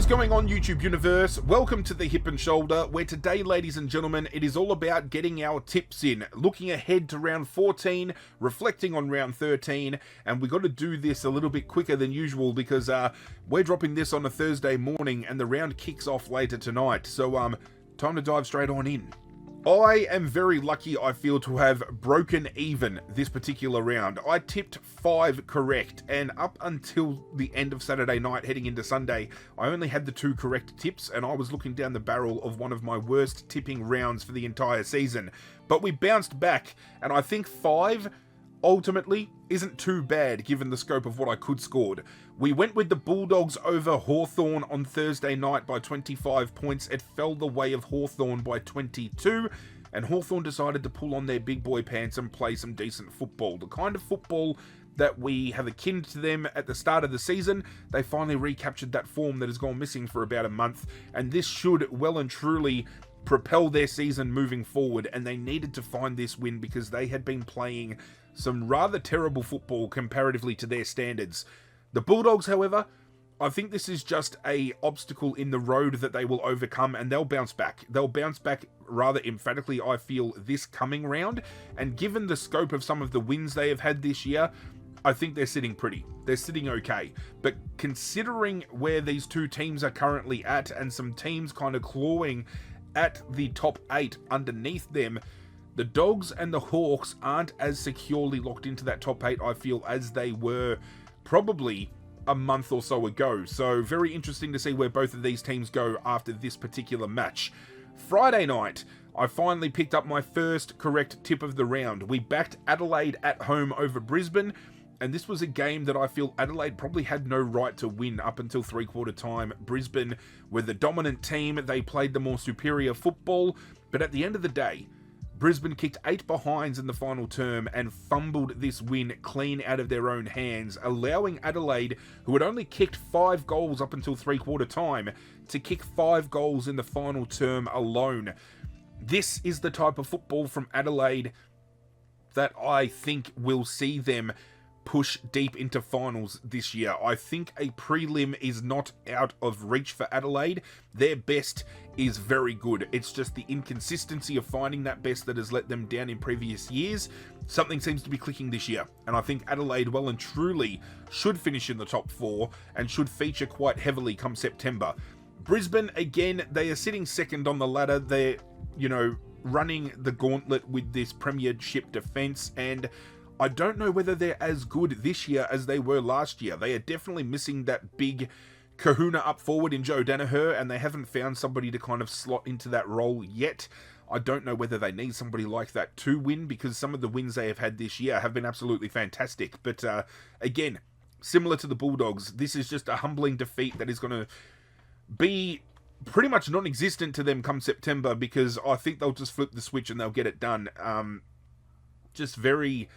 is going on, YouTube universe? Welcome to the Hip and Shoulder, where today, ladies and gentlemen, it is all about getting our tips in, looking ahead to round 14, reflecting on round 13, and we got to do this a little bit quicker than usual because we're dropping this on a Thursday morning and the round kicks off later tonight. So time to dive straight on in. I am very lucky, I feel, to have broken even this particular round. I tipped 5 correct, and up until the end of Saturday night, heading into Sunday, I only had the 2 correct tips, and I was looking down the barrel of one of my worst tipping rounds for the entire season. But we bounced back, and I think 5 ultimately isn't too bad given the scope of what I could scored. We went with the Bulldogs over Hawthorn on Thursday night by 25 points. It fell the way of Hawthorn by 22, and Hawthorn decided to pull on their big boy pants and play some decent football. The kind of football that we have akin to them at the start of the season. They finally recaptured that form that has gone missing for about a month, and this should well and truly propel their season moving forward, and they needed to find this win because they had been playing some rather terrible football comparatively to their standards. The Bulldogs, however, I think this is just a obstacle in the road that they will overcome, and they'll bounce back. They'll bounce back rather emphatically, I feel, this coming round, and given the scope of some of the wins they have had this year, I think they're sitting pretty. They're sitting okay. But considering where these two teams are currently at, and some teams kind of clawing at the top 8 underneath them, the Dogs and the Hawks aren't as securely locked into that top 8, I feel, as they were probably a month or so ago. So very interesting to see where both of these teams go after this particular match. Friday night, I finally picked up my first correct tip of the round. We backed Adelaide at home over Brisbane, and this was a game that I feel Adelaide probably had no right to win up until three-quarter time. Brisbane were the dominant team. They played the more superior football, but at the end of the day, Brisbane kicked 8 behinds in the final term and fumbled this win clean out of their own hands, allowing Adelaide, who had only kicked 5 goals up until three-quarter time, to kick 5 goals in the final term alone. This is the type of football from Adelaide that I think will see them push deep into finals this year. I think a prelim is not out of reach for Adelaide. Their best is very good. It's just the inconsistency of finding that best that has let them down in previous years. Something seems to be clicking this year, and I think Adelaide well and truly should finish in the top 4 and should feature quite heavily come September. Brisbane, again, they are sitting second on the ladder. They're, running the gauntlet with this premiership defence, and I don't know whether they're as good this year as they were last year. They are definitely missing that big kahuna up forward in Joe Danaher, and they haven't found somebody to kind of slot into that role yet. I don't know whether they need somebody like that to win, because some of the wins they have had this year have been absolutely fantastic. But again, similar to the Bulldogs, this is just a humbling defeat that is going to be pretty much non-existent to them come September, because I think they'll just flip the switch and they'll get it done. Just very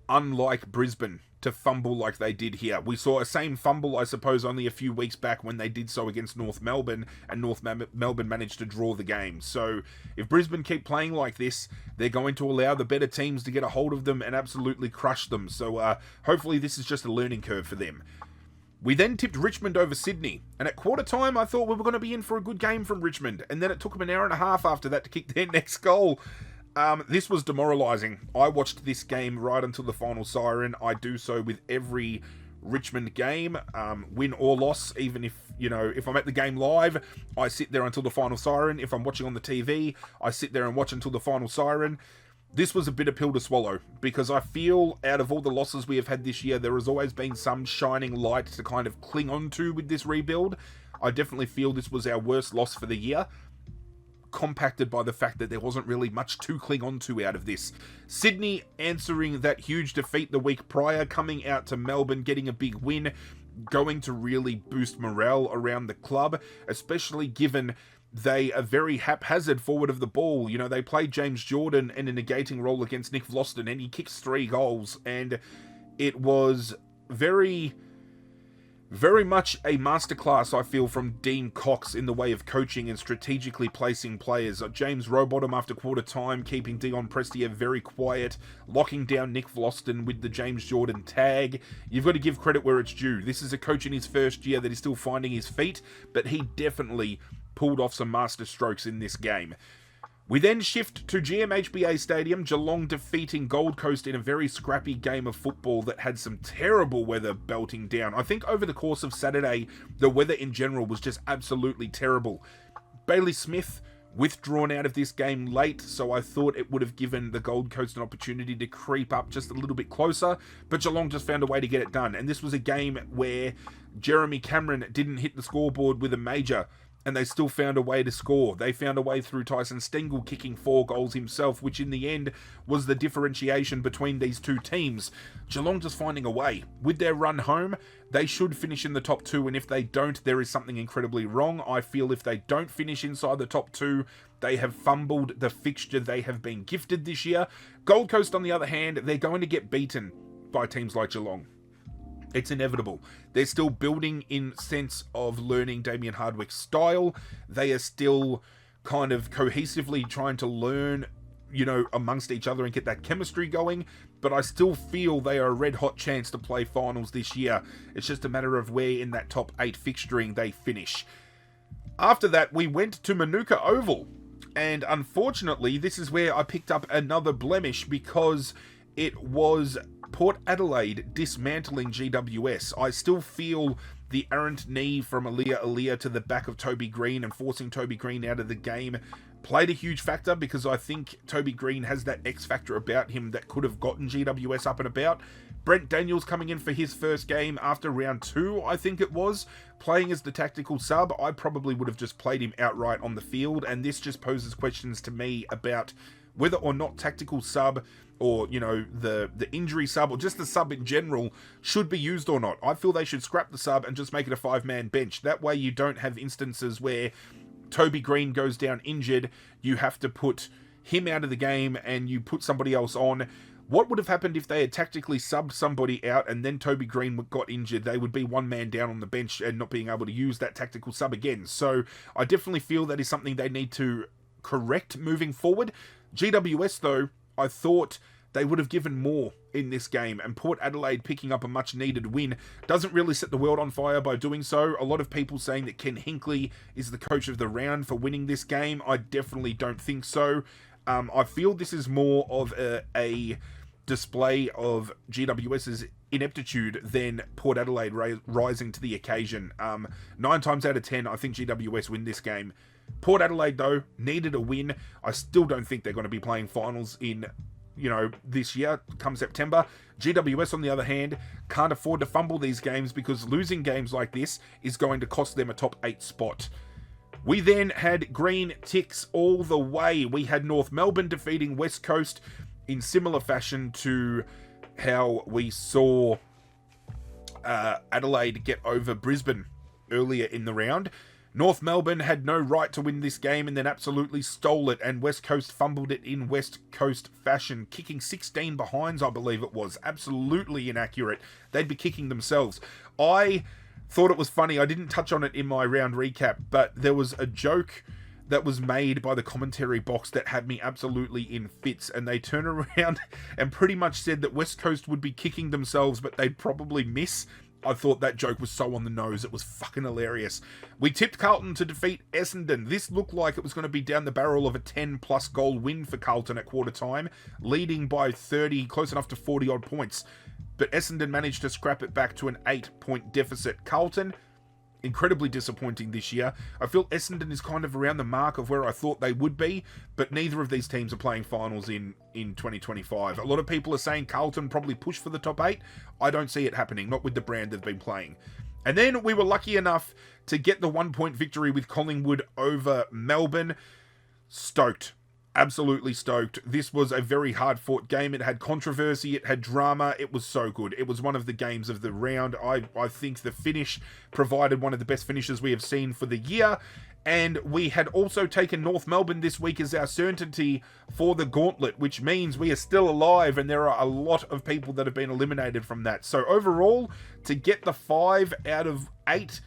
unlike Brisbane to fumble like they did here. We saw a same fumble, I suppose, only a few weeks back when they did so against North Melbourne, and North Melbourne managed to draw the game. So if Brisbane keep playing like this, they're going to allow the better teams to get a hold of them and absolutely crush them. So hopefully this is just a learning curve for them. We then tipped Richmond over Sydney, and at quarter time I thought we were going to be in for a good game from Richmond, and then it took them an hour and a half after that to kick their next goal. This was demoralising. I watched this game right until the final siren. I do so with every Richmond game, win or loss. Even if I'm at the game live, I sit there until the final siren. If I'm watching on the TV, I sit there and watch until the final siren. This was a bitter pill to swallow, because I feel out of all the losses we have had this year, there has always been some shining light to kind of cling on to with this rebuild. I definitely feel this was our worst loss for the year, compacted by the fact that there wasn't really much to cling on to out of this. Sydney answering that huge defeat the week prior, coming out to Melbourne, getting a big win, going to really boost morale around the club, especially given they are very haphazard forward of the ball. They played James Jordan in a negating role against Nick Vlosten, and he kicks 3 goals, and it was very Very much a masterclass, I feel, from Dean Cox in the way of coaching and strategically placing players. James Rowbottom after quarter time, keeping Dion Prestia very quiet, locking down Nick Vlosten with the James Jordan tag. You've got to give credit where it's due. This is a coach in his first year that is still finding his feet, but he definitely pulled off some master strokes in this game. We then shift to GMHBA Stadium, Geelong defeating Gold Coast in a very scrappy game of football that had some terrible weather belting down. I think over the course of Saturday, the weather in general was just absolutely terrible. Bailey Smith withdrawn out of this game late, so I thought it would have given the Gold Coast an opportunity to creep up just a little bit closer, but Geelong just found a way to get it done. And this was a game where Jeremy Cameron didn't hit the scoreboard with a major, and they still found a way to score. They found a way through Tyson Stengel kicking 4 goals himself, which in the end was the differentiation between these two teams. Geelong just finding a way. With their run home, they should finish in the top 2, and if they don't, there is something incredibly wrong. I feel if they don't finish inside the top 2, they have fumbled the fixture they have been gifted this year. Gold Coast, on the other hand, they're going to get beaten by teams like Geelong. It's inevitable. They're still building in sense of learning Damien Hardwick's style. They are still kind of cohesively trying to learn, amongst each other and get that chemistry going. But I still feel they are a red-hot chance to play finals this year. It's just a matter of where in that top 8 fixturing they finish. After that, we went to Manuka Oval. And unfortunately, this is where I picked up another blemish because it was Port Adelaide dismantling GWS. I still feel the errant knee from Aaliyah to the back of Toby Green and forcing Toby Green out of the game played a huge factor, because I think Toby Green has that X factor about him that could have gotten GWS up and about. Brent Daniels coming in for his first game after round 2, I think it was, playing as the tactical sub. I probably would have just played him outright on the field, and this just poses questions to me about whether or not tactical sub or, the injury sub or just the sub in general should be used or not. I feel they should scrap the sub and just make it a 5-man bench. That way you don't have instances where Toby Green goes down injured, you have to put him out of the game and you put somebody else on. What would have happened if they had tactically subbed somebody out and then Toby Green got injured? They would be 1 man down on the bench and not being able to use that tactical sub again. So I definitely feel that is something they need to correct moving forward. GWS, though, I thought they would have given more in this game, and Port Adelaide picking up a much-needed win doesn't really set the world on fire by doing so. A lot of people saying that Ken Hinkley is the coach of the round for winning this game. I definitely don't think so. I feel this is more of a display of GWS's ineptitude than Port Adelaide rising to the occasion. 9 times out of 10, I think GWS win this game. Port Adelaide, though, needed a win. I still don't think they're going to be playing finals in, this year, come September. GWS, on the other hand, can't afford to fumble these games, because losing games like this is going to cost them a top 8 spot. We then had green ticks all the way. We had North Melbourne defeating West Coast in similar fashion to how we saw Adelaide get over Brisbane earlier in the round. North Melbourne had no right to win this game and then absolutely stole it, and West Coast fumbled it in West Coast fashion, kicking 16 behinds, I believe it was. Absolutely inaccurate. They'd be kicking themselves. I thought it was funny. I didn't touch on it in my round recap, but there was a joke that was made by the commentary box that had me absolutely in fits, and they turned around and pretty much said that West Coast would be kicking themselves, but they'd probably miss. I thought that joke was so on the nose, it was fucking hilarious. We tipped Carlton to defeat Essendon. This looked like it was going to be down the barrel of a 10-plus goal win for Carlton at quarter time, leading by 30, close enough to 40 odd points. But Essendon managed to scrap it back to an 8-point deficit. Carlton, incredibly disappointing this year. I feel Essendon is kind of around the mark of where I thought they would be, but neither of these teams are playing finals in 2025. A lot of people are saying Carlton probably push for the top 8. I don't see it happening, not with the brand they've been playing. And then we were lucky enough to get the 1-point victory with Collingwood over Melbourne. Stoked. Absolutely stoked. This was a very hard-fought game. It had controversy, it had drama, it was so good. It was one of the games of the round. I think the finish provided one of the best finishes we have seen for the year, And we had also taken North Melbourne this week as our certainty for the gauntlet, which means we are still alive and there are a lot of people that have been eliminated from that. So overall, to get the 5 out of 8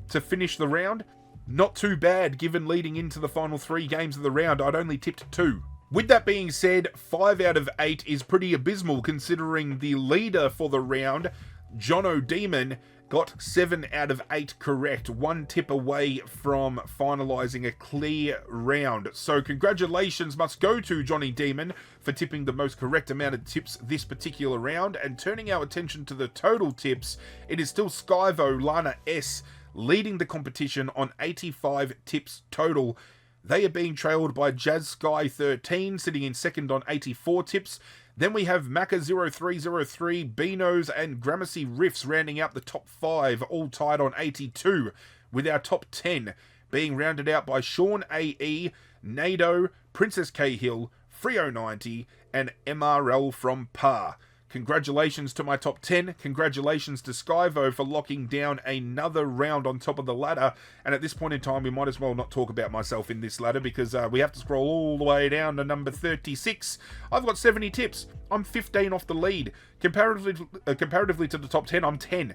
to finish the round, not too bad given leading into the final 3 games of the round. I'd only tipped 2. With that being said, 5 out of 8 is pretty abysmal considering the leader for the round, Jono Demon, got 7 out of 8 correct, 1 tip away from finalising a clear round. So congratulations must go to Johnny Demon for tipping the most correct amount of tips this particular round. And turning our attention to the total tips, it is still Skyvo Lana S leading the competition on 85 tips total. They are being trailed by Jazz Sky 13 sitting in second on 84 tips. Then we have Macca0303, Beanos and Gramercy Riffs rounding out the top 5, all tied on 82, with our top 10 being rounded out by Sean AE, Nado, Princess Cahill, Frio90 and MRL from Par. Congratulations to my top 10. Congratulations to Skyvo for locking down another round on top of the ladder. And at this point in time, we might as well not talk about myself in this ladder because we have to scroll all the way down to number 36. I've got 70 tips. I'm 15 off the lead. Comparatively to the top 10, I'm 10.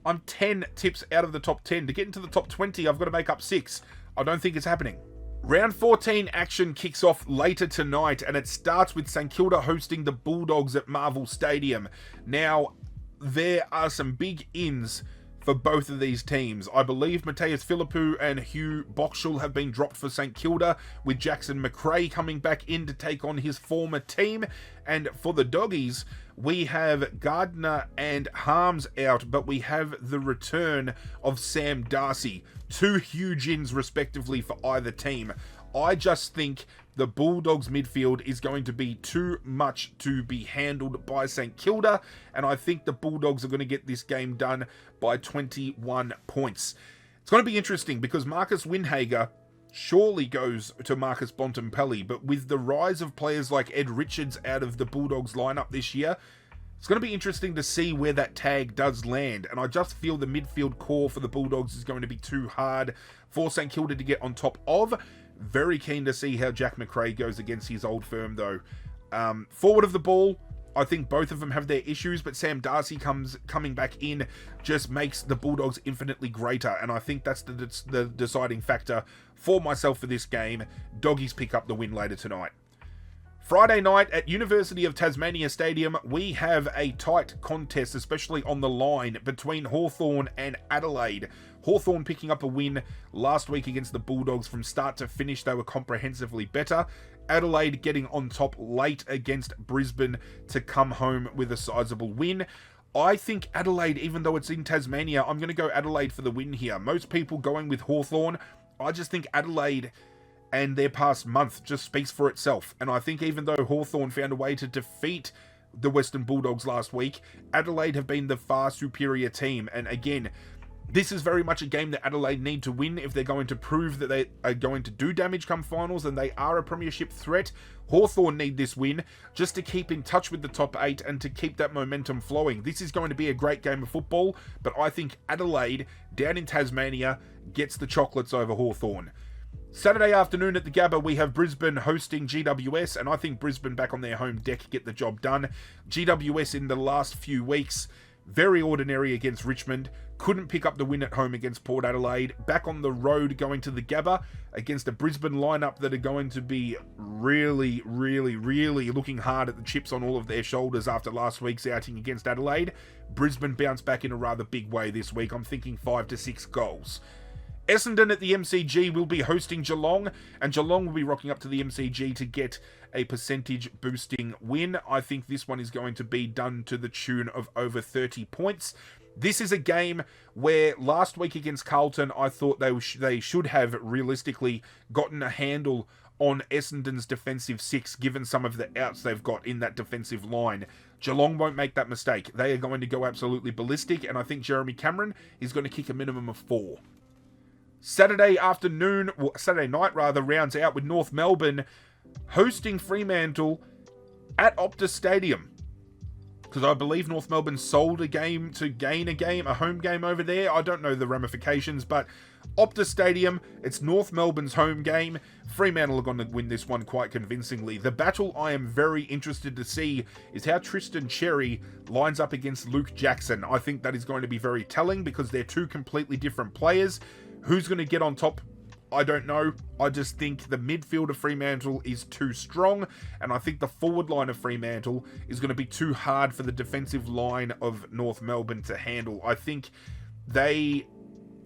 I'm 10 tips out of the top 10. To get into the top 20, I've got to make up 6. I don't think it's happening. Round 14 action kicks off later tonight, and it starts with St Kilda hosting the Bulldogs at Marvel Stadium. Now, there are some big ins for both of these teams. I believe Mateus Philippou and Hugh Boxall have been dropped for St Kilda, with Jackson McRae coming back in to take on his former team. And for the Doggies, we have Gardner and Harms out, but we have the return of Sam Darcy. 2 huge ins respectively for either team. I just think the Bulldogs midfield is going to be too much to be handled by St Kilda, and I think the Bulldogs are going to get this game done by 21 points. It's going to be interesting because Marcus Winhager surely goes to Marcus Bontempelli, but with the rise of players like Ed Richards out of the Bulldogs lineup this year, it's going to be interesting to see where that tag does land, and I just feel the midfield core for the Bulldogs is going to be too hard for St Kilda to get on top of. Very keen to see how Jack McRae goes against his old firm though. Forward of the ball, I think both of them have their issues, but Sam Darcy coming back in just makes the Bulldogs infinitely greater, and I think that's the deciding factor for myself for this game. Doggies pick up the win later tonight. Friday night at University of Tasmania Stadium, we have a tight contest, especially on the line, between Hawthorn and Adelaide. Hawthorn picking up a win last week against the Bulldogs. From start to finish, they were comprehensively better. Adelaide getting on top late against Brisbane to come home with a sizable win. I think Adelaide, even though it's in Tasmania, I'm going to go Adelaide for the win here. Most people going with Hawthorn. I just think Adelaide and their past month just speaks for itself. And I think even though Hawthorn found a way to defeat the Western Bulldogs last week, Adelaide have been the far superior team. And again, this is very much a game that Adelaide need to win if they're going to prove that they are going to do damage come finals and they are a premiership threat. Hawthorn need this win just to keep in touch with the top 8 and to keep that momentum flowing. This is going to be a great game of football, but I think Adelaide, down in Tasmania, gets the chocolates over Hawthorn. Saturday afternoon at the Gabba, we have Brisbane hosting GWS, and I think Brisbane back on their home deck get the job done. GWS in the last few weeks, very ordinary against Richmond, couldn't pick up the win at home against Port Adelaide, back on the road going to the Gabba against a Brisbane lineup that are going to be really looking hard at the chips on all of their shoulders after last week's outing against Adelaide. Brisbane bounced back in a rather big way this week. I'm thinking 5 to 6 goals. Essendon at the MCG will be hosting Geelong, and Geelong will be rocking up to the MCG to get a percentage boosting win. I think this one is going to be done to the tune of over 30 points. This is a game where last week against Carlton, I thought they should have realistically gotten a handle on Essendon's defensive 6, given some of the outs they've got in that defensive line. Geelong won't make that mistake. They are going to go absolutely ballistic, and I think Jeremy Cameron is going to kick a minimum of 4. Saturday night rounds out with North Melbourne hosting Fremantle at Optus Stadium. because I believe North Melbourne sold a game to gain a home game over there. I don't know the ramifications, but Optus Stadium, it's North Melbourne's home game. Fremantle are going to win this one quite convincingly. The battle I am very interested to see is how Tristan Cherry lines up against Luke Jackson. I think that is going to be very telling because they're two completely different players. Who's going to get on top? I don't know. I just think the midfield of Fremantle is too strong, and I think the forward line of Fremantle is going to be too hard for the defensive line of North Melbourne to handle. I think they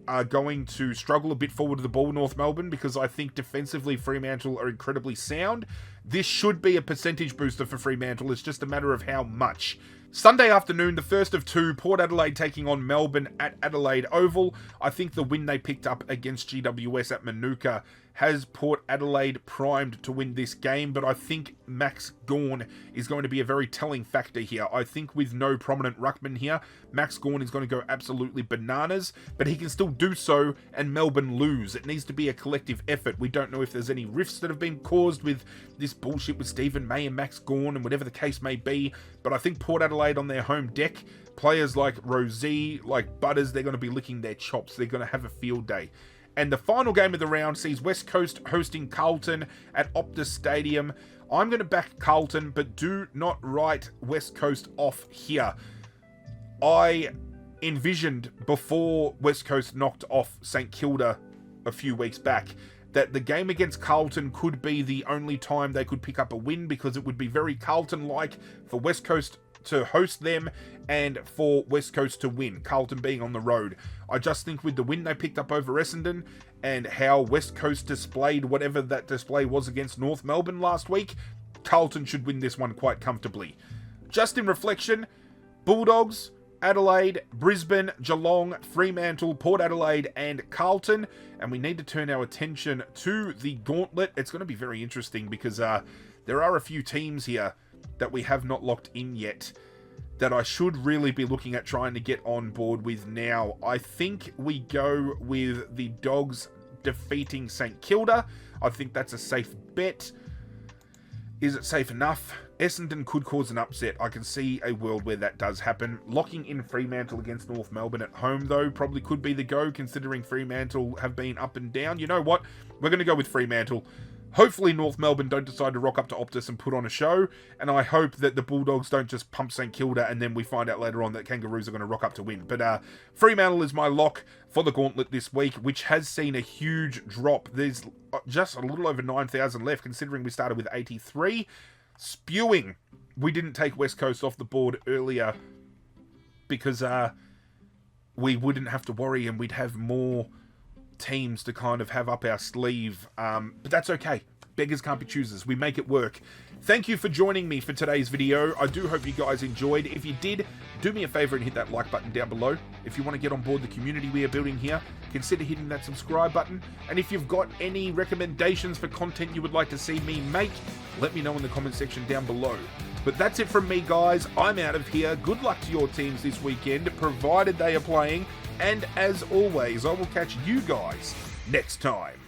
are going to struggle a bit forward to the ball, North Melbourne, because I think defensively Fremantle are incredibly sound. This should be a percentage booster for Fremantle. It's just a matter of how much. Sunday afternoon, the first of two, Port Adelaide taking on Melbourne at Adelaide Oval. I think the win they picked up against GWS at Manuka has Port Adelaide primed to win this game, but I think Max Gawn is going to be a very telling factor here. I think with no prominent ruckman here, Max Gawn is going to go absolutely bananas, but he can still do so and Melbourne lose. It needs to be a collective effort. We don't know if there's any rifts that have been caused with this bullshit with Stephen May and Max Gawn and whatever the case may be, but I think Port Adelaide on their home deck, players like Rosie, like Butters, they're going to be licking their chops. They're going to have a field day. And the final game of the round sees West Coast hosting Carlton at Optus Stadium. I'm going to back Carlton, but do not write West Coast off here. I envisioned before West Coast knocked off St Kilda a few weeks back that the game against Carlton could be the only time they could pick up a win, because it would be very Carlton-like for West Coast to host them and for West Coast to win, Carlton being on the road. I just think with the win they picked up over Essendon and how West Coast displayed whatever that display was against North Melbourne last week, Carlton should win this one quite comfortably. Just in reflection, Bulldogs, Adelaide, Brisbane, Geelong, Fremantle, Port Adelaide and Carlton, and we need to turn our attention to the gauntlet. It's going to be very interesting because there are a few teams here that we have not locked in yet that I should really be looking at trying to get on board with now. I think we go with the Dogs defeating St Kilda. I think that's a safe bet. Is it safe enough? Essendon could cause an upset. I can see a world where that does happen. Locking in Fremantle against North Melbourne at home, though, probably could be the go, considering Fremantle have been up and down. You know what? We're going to go with Fremantle. Hopefully North Melbourne don't decide to rock up to Optus and put on a show, and I hope that the Bulldogs don't just pump St Kilda and then we find out later on that Kangaroos are going to rock up to win. But Fremantle is my lock for the gauntlet this week, which has seen a huge drop. There's just a little over 9,000 left, considering we started with 83. Spewing. We didn't take West Coast off the board earlier because we wouldn't have to worry and we'd have more teams to kind of have up our sleeve, but that's okay. Beggars can't be choosers. We make it work. Thank you for joining me for today's video. I do hope you guys enjoyed. If you did, do me a favor and hit that like button down below. If you want to get on board the community we are building here, consider hitting that subscribe button. And if you've got any recommendations for content you would like to see me make, let me know in the comment section down below. But that's it from me, guys. I'm out of here. Good luck to your teams this weekend, provided they are playing. And as always, I will catch you guys next time.